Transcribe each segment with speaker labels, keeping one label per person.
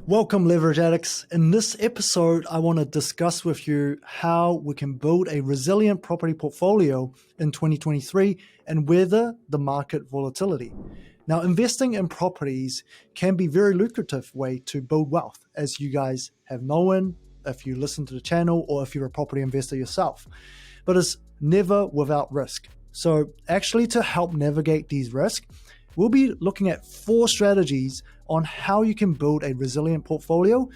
Speaker 1: Welcome, Leverage Addicts. In this episode, I want to discuss with you how we can build a resilient property portfolio in 2023 and weather the market volatility. Now, investing in properties can be a very lucrative way to build wealth, as you guys have known if you listen to the channel or if you're a property investor yourself. But it's never without risk. So actually, to help navigate these risks, we'll be looking at 4 strategies on how you can build a resilient portfolio.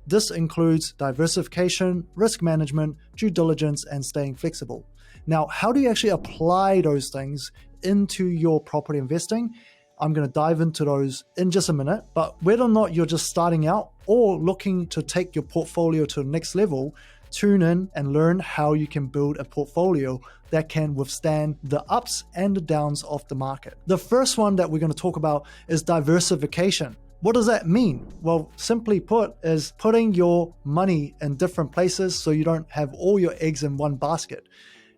Speaker 1: This includes diversification, risk management, due diligence, and staying flexible. Now, how do you actually apply those things into your property investing? I'm going to dive into those in just a minute, but whether or not you're just starting out or looking to take your portfolio to the next level, tune in and learn how you can build a portfolio that can withstand the ups and the downs of the market. The first one that we're going to talk about is diversification. What does that mean? Well, simply put, is putting your money in different places so you don't have all your eggs in one basket.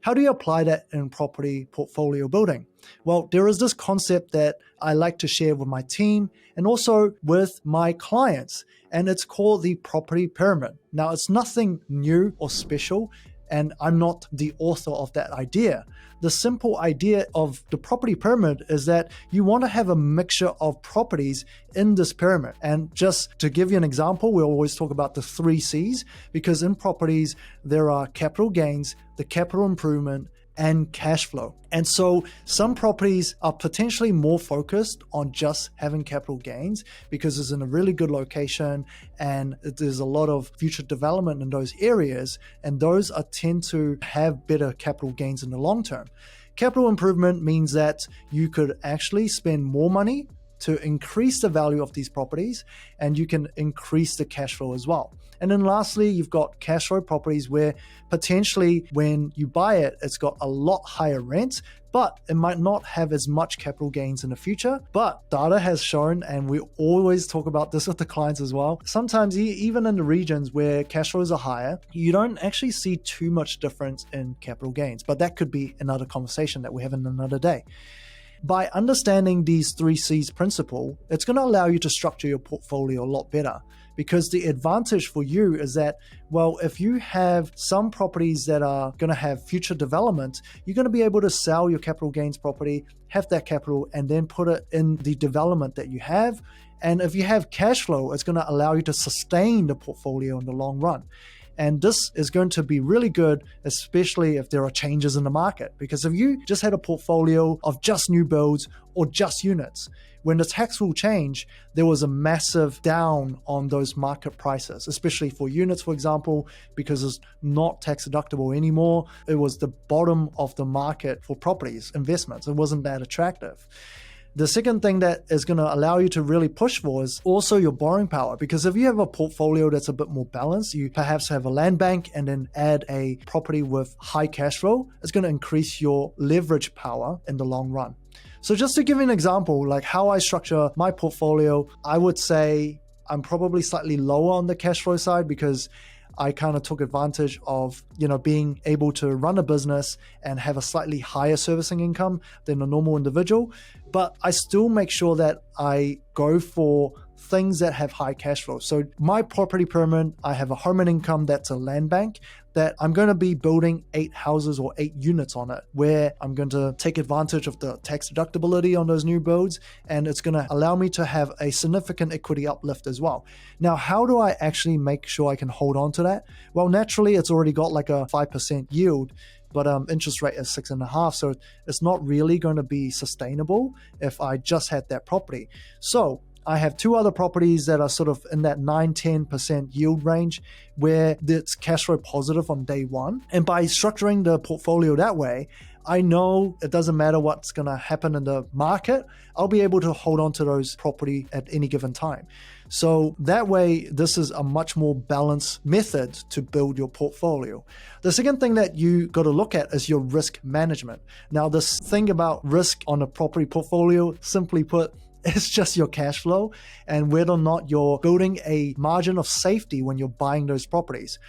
Speaker 1: How do you apply that in property portfolio building? Well, there is this concept that I like to share with my team and also with my clients, and it's called the property pyramid. Now, it's nothing new or special, and I'm not the author of that idea. The simple idea of the property pyramid is that you want to have a mixture of properties in this pyramid. And just to give you an example, we always talk about the 3 C's, because in properties, there are capital gains, the capital improvement, and cash flow. And so some properties are potentially more focused on just having capital gains because it's in a really good location and there's a lot of future development in those areas, and those tend to have better capital gains in the long term. Capital improvement means that you could actually spend more money to increase the value of these properties, and you can increase the cash flow as well. And then lastly, you've got cash flow properties where potentially when you buy it, it's got a lot higher rent, but it might not have as much capital gains in the future. But data has shown, and we always talk about this with the clients as well, sometimes even in the regions where cash flows are higher, you don't actually see too much difference in capital gains. But that could be another conversation that we have in another day. By understanding these 3 C's principle, it's going to allow you to structure your portfolio a lot better, because the advantage for you is that, well, if you have some properties that are going to have future development, you're going to be able to sell your capital gains property, have that capital, and then put it in the development that you have. And if you have cash flow, it's going to allow you to sustain the portfolio in the long run. And this is going to be really good, especially if there are changes in the market. Because if you just had a portfolio of just new builds or just units, when the tax rule changed, there was a massive down on those market prices, especially for units, for example, because it's not tax deductible anymore. It was the bottom of the market for properties, investments. It wasn't that attractive. The second thing that is going to allow you to really push for is also your borrowing power, because if you have a portfolio that's a bit more balanced, you perhaps have a land bank and then add a property with high cash flow, it's going to increase your leverage power in the long run. So just to give you an example, like how I structure my portfolio, I would say I'm probably slightly lower on the cash flow side because I kind of took advantage of, being able to run a business and have a slightly higher servicing income than a normal individual. But I still make sure that I go for things that have high cash flow. So my property pyramid, I have a home and income that's a land bank that I'm going to be building 8 houses or 8 units on it, where I'm going to take advantage of the tax deductibility on those new builds, and it's going to allow me to have a significant equity uplift as well. Now, how do I actually make sure I can hold on to that? Well, naturally, it's already got like a 5% yield, but interest rate is 6.5%, so it's not really going to be sustainable if I just had that property. So I have 2 other properties that are sort of in that 9-10% yield range where it's cash flow positive on day one. And by structuring the portfolio that way, I know it doesn't matter what's going to happen in the market, I'll be able to hold on to those property at any given time. So that way, this is a much more balanced method to build your portfolio. The second thing that you got to look at is your risk management. Now, this thing about risk on a property portfolio, simply put, it's just your cash flow and whether or not you're building a margin of safety when you're buying those properties.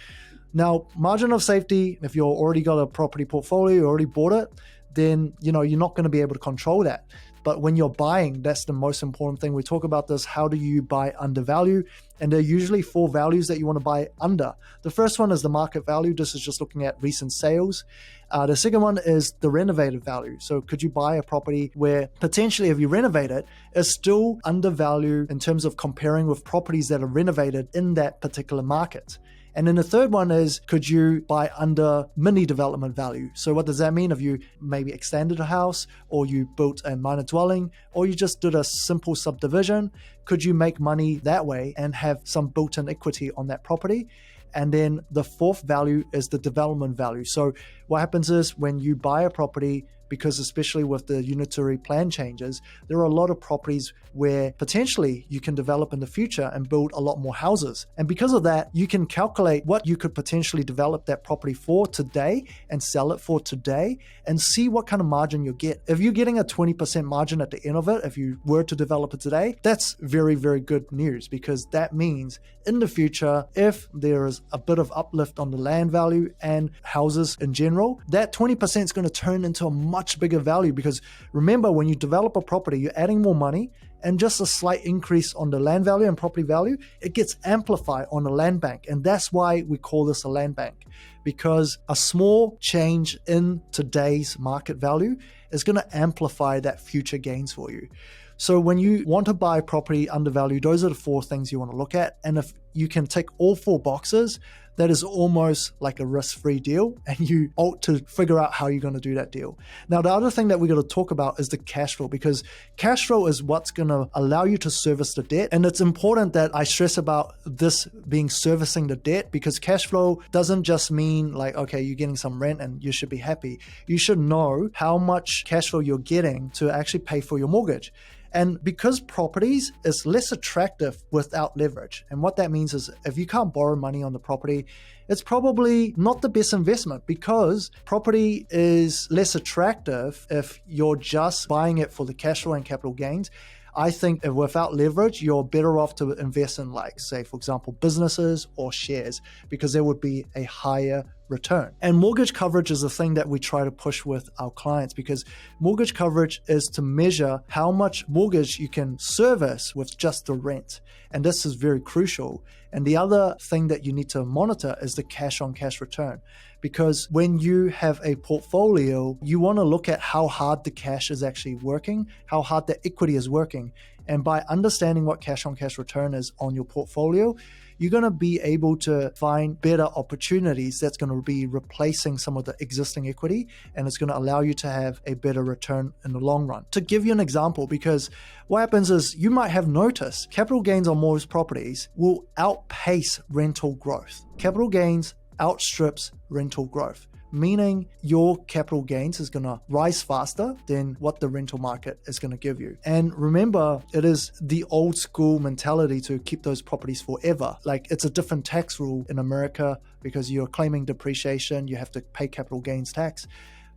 Speaker 1: Now, margin of safety, if you've already got a property portfolio, you already bought it, then you're not going to be able to control that. But when you're buying, that's the most important thing. We talk about this. How do you buy under value? And there are usually 4 values that you want to buy under. The first one is the market value. This is just looking at recent sales. The second one is the renovated value. So could you buy a property where potentially if you renovate it, it's still undervalued in terms of comparing with properties that are renovated in that particular market? And then the third one is, could you buy under mini development value? So what does that mean? If you maybe extended a house, or you built a minor dwelling, or you just did a simple subdivision, could you make money that way and have some built-in equity on that property? And then the fourth value is the development value. So what happens is when you buy a property, because especially with the unitary plan changes, there are a lot of properties where potentially you can develop in the future and build a lot more houses. And because of that, you can calculate what you could potentially develop that property for today and sell it for today and see what kind of margin you'll get. If you're getting a 20% margin at the end of it, if you were to develop it today, that's very, very good news, because that means in the future, if there is a bit of uplift on the land value and houses in general, that 20% is going to turn into a much bigger value. Because remember, when you develop a property, you're adding more money, and just a slight increase on the land value and property value, it gets amplified on the land bank. And that's why we call this a land bank, because a small change in today's market value is going to amplify that future gains for you. So when you want to buy property undervalued, those are the 4 things you want to look at. And if you can tick all 4 boxes, that is almost like a risk-free deal, and you ought to figure out how you're going to do that deal. Now, the other thing that we're going to talk about is the cash flow, because cash flow is what's going to allow you to service the debt. And it's important that I stress about this being servicing the debt, because cash flow doesn't just mean like, okay, you're getting some rent and you should be happy. You should know how much cash flow you're getting to actually pay for your mortgage. And because properties is less attractive without leverage. And what that means is if you can't borrow money on the property, it's probably not the best investment, because property is less attractive if you're just buying it for the cash flow and capital gains. I think if without leverage, you're better off to invest in, like, say, for example, businesses or shares, because there would be a higher return. And mortgage coverage is a thing that we try to push with our clients, because mortgage coverage is to measure how much mortgage you can service with just the rent. And this is very crucial. And the other thing that you need to monitor is the cash on cash return. Because when you have a portfolio, you want to look at how hard the cash is actually working, how hard the equity is working. And by understanding what cash on cash return is on your portfolio, you're going to be able to find better opportunities that's going to be replacing some of the existing equity, and it's going to allow you to have a better return in the long run. To give you an example, because what happens is you might have noticed capital gains on most properties will outpace rental growth. Capital gains outstrips rental growth, meaning your capital gains is going to rise faster than what the rental market is going to give you. And remember, it is the old school mentality to keep those properties forever. Like, it's a different tax rule in America, because you're claiming depreciation, you have to pay capital gains tax.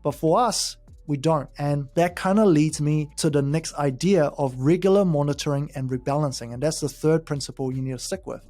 Speaker 1: But for us, we don't. And that kind of leads me to the next idea of regular monitoring and rebalancing. And that's the third principle you need to stick with.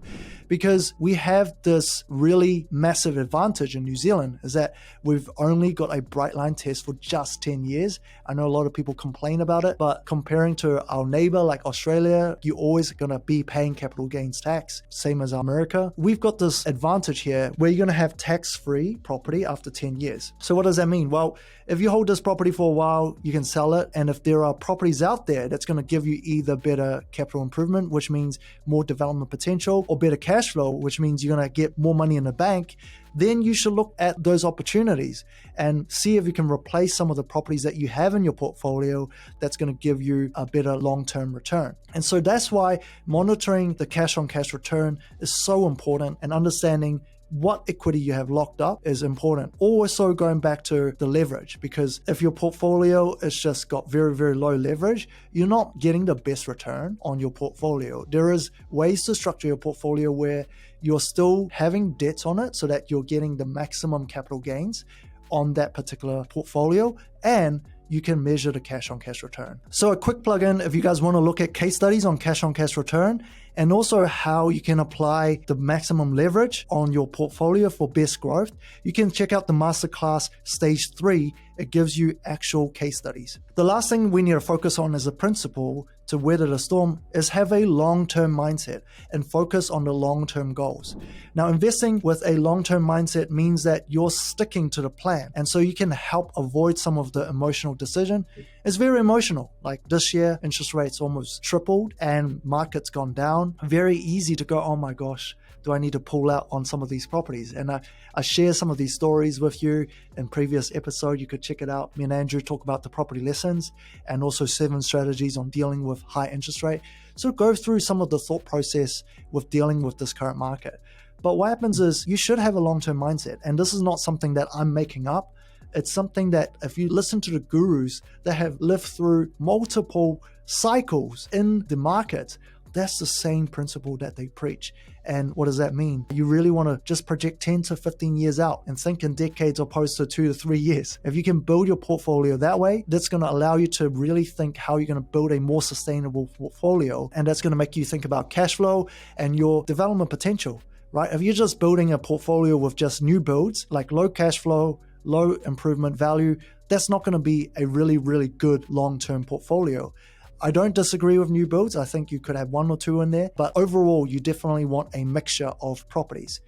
Speaker 1: Because we have this really massive advantage in New Zealand, is that we've only got a bright line test for just 10 years. I know a lot of people complain about it, but comparing to our neighbor like Australia, you're always going to be paying capital gains tax, same as America. We've got this advantage here where you're going to have tax-free property after 10 years. So what does that mean? Well, if you hold this property for a while, you can sell it. And if there are properties out there that's going to give you either better capital improvement, which means more development potential, or better cash flow, which means you're going to get more money in the bank, then you should look at those opportunities and see if you can replace some of the properties that you have in your portfolio that's going to give you a better long-term return. And so that's why monitoring the cash on cash return is so important, and understanding what equity you have locked up is important. Also going back to the leverage, because if your portfolio has just got very, very low leverage, you're not getting the best return on your portfolio. There is ways to structure your portfolio where you're still having debts on it so that you're getting the maximum capital gains on that particular portfolio, and you can measure the cash on cash return. So a quick plug-in, if you guys want to look at case studies on cash return and also how you can apply the maximum leverage on your portfolio for best growth, you can check out the masterclass Stage 3. It gives you actual case studies. The last thing we need to focus on as a principle to weather the storm is have a long-term mindset and focus on the long-term goals. Now, investing with a long-term mindset means that you're sticking to the plan, and so you can help avoid some of the emotional decision. It's very emotional. Like this year, interest rates almost tripled and market's gone down. Very easy to go, oh my gosh, do I need to pull out on some of these properties? And I share some of these stories with you in previous episode. You could check it out. Me and Andrew talk about the property lessons and also 7 strategies on dealing with high interest rate. So go through some of the thought process with dealing with this current market. But what happens is you should have a long-term mindset. And this is not something that I'm making up. It's something that if you listen to the gurus that have lived through multiple cycles in the market, that's the same principle that they preach. And what does that mean? You really want to just project 10 to 15 years out and think in decades opposed to 2 to 3 years. If you can build your portfolio that way, that's going to allow you to really think how you're going to build a more sustainable portfolio. And that's going to make you think about cash flow and your development potential, right? If you're just building a portfolio with just new builds, like low cash flow, low improvement value, that's not going to be a really, really good long-term portfolio. I don't disagree with new builds. I think you could have 1 or 2 in there, but overall, you definitely want a mixture of properties.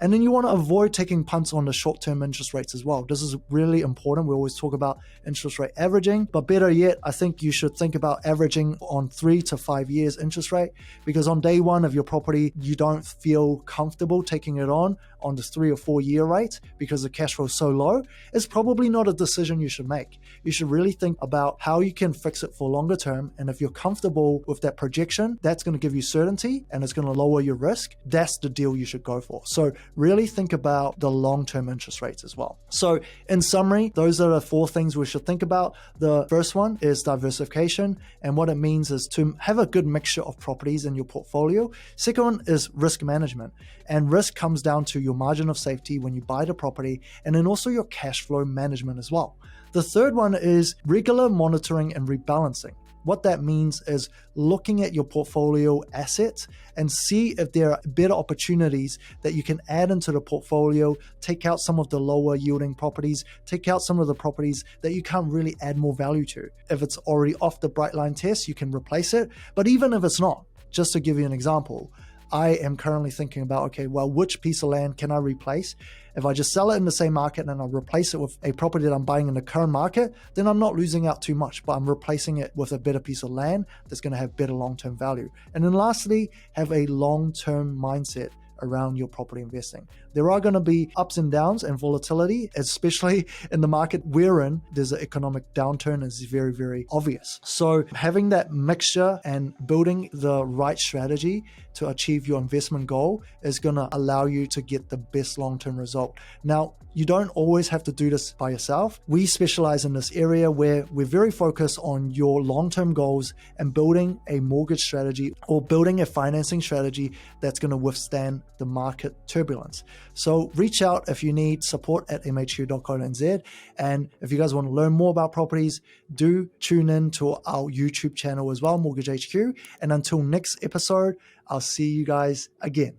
Speaker 1: And then you want to avoid taking punts on the short-term interest rates as well. This is really important. We always talk about interest rate averaging, but better yet, I think you should think about averaging on 3 to 5 years interest rate, because on day one of your property, you don't feel comfortable taking it on the 3 or 4 year rate because the cash flow is so low. It's probably not a decision you should make. You should really think about how you can fix it for longer term. And if you're comfortable with that projection, that's going to give you certainty and it's going to lower your risk. That's the deal you should go for. So really think about the long-term interest rates as well. So in summary, those are the 4 things we should think about. The first one is diversification. And what it means is to have a good mixture of properties in your portfolio. Second one is risk management. And risk comes down to your margin of safety when you buy the property, and then also your cash flow management as well. The third one is regular monitoring and rebalancing. What that means is looking at your portfolio assets and see if there are better opportunities that you can add into the portfolio, take out some of the lower yielding properties, take out some of the properties that you can't really add more value to. If it's already off the bright line test, you can replace it. But even if it's not, just to give you an example, I am currently thinking about, okay, well, which piece of land can I replace? If I just sell it in the same market and I replace it with a property that I'm buying in the current market, then I'm not losing out too much, but I'm replacing it with a better piece of land that's going to have better long-term value. And then lastly, have a long-term mindset around your property investing. There are going to be ups and downs and volatility, especially in the market we're in. There's an economic downturn is very, very obvious. So having that mixture and building the right strategy to achieve your investment goal is going to allow you to get the best long-term result. Now, you don't always have to do this by yourself. We specialize in this area where we're very focused on your long-term goals and building a mortgage strategy or building a financing strategy that's going to withstand the market turbulence. So reach out if you need support at mhq.co.nz. And if you guys want to learn more about properties, do tune in to our YouTube channel as well, Mortgage HQ. And until next episode, I'll see you guys again.